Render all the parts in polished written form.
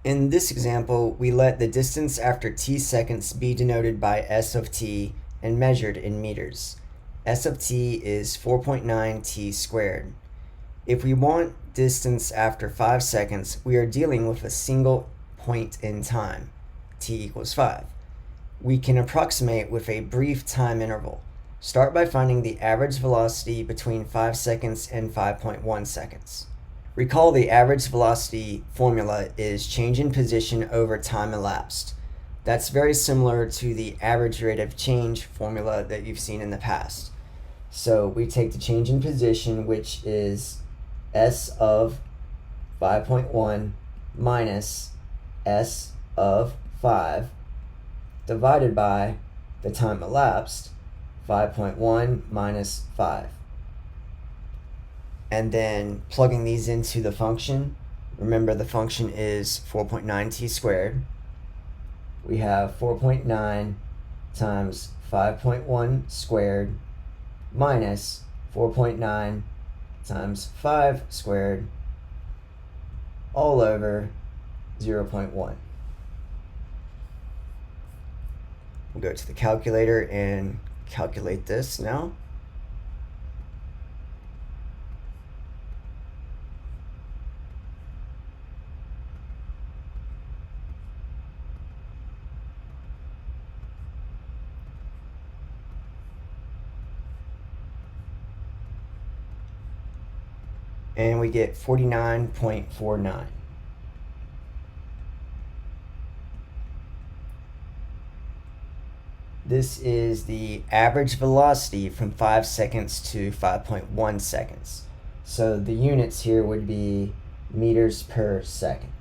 In this example, we let the distance after t seconds be denoted by s of t and measured in meters. S of t is 4.9 t squared. If we want distance after 5 seconds, we are dealing with a single point in time, t equals 5. We can approximate with a brief time interval. Start by finding the average velocity between 5 seconds and 5.1 seconds. Recall the average velocity formula is change in position over time elapsed. That's very similar to the average rate of change formula that you've seen in the past. So we take the change in position, which is s of 5.1 minus s of 5 divided by the time elapsed, 5.1 minus 5. And then plugging these into the function, remember the function is 4.9 t squared. We have 4.9 times 5.1 squared minus 4.9 times 5 squared all over 0.1. We'll go to the calculator and calculate this now. And we get 49.49. This is the average velocity from 5 seconds to 5.1 seconds. So the units here would be meters per second.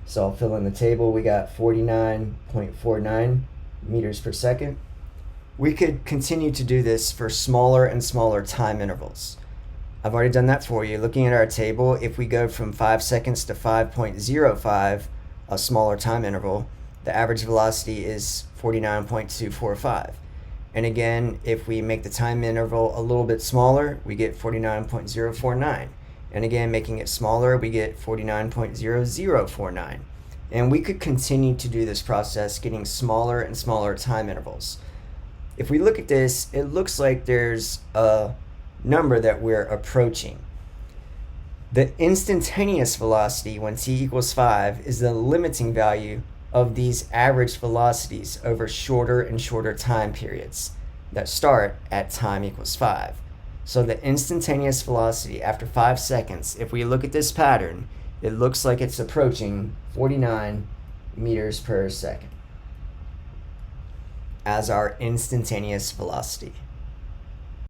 So I'll fill in the table. We got 49.49 meters per second. We could continue to do this for smaller and smaller time intervals. I've already done that for you. Looking at our table, if we go from 5 seconds to 5.05, a smaller time interval, the average velocity is 49.245. And again, if we make the time interval a little bit smaller, we get 49.049. And again, making it smaller, we get 49.0049. And we could continue to do this process, getting smaller and smaller time intervals. If we look at this, it looks like there's a number that we're approaching. The instantaneous velocity when t equals 5 is the limiting value of these average velocities over shorter and shorter time periods that start at time equals 5. So the instantaneous velocity after 5 seconds, if we look at this pattern, it looks like it's approaching 49 meters per second as our instantaneous velocity.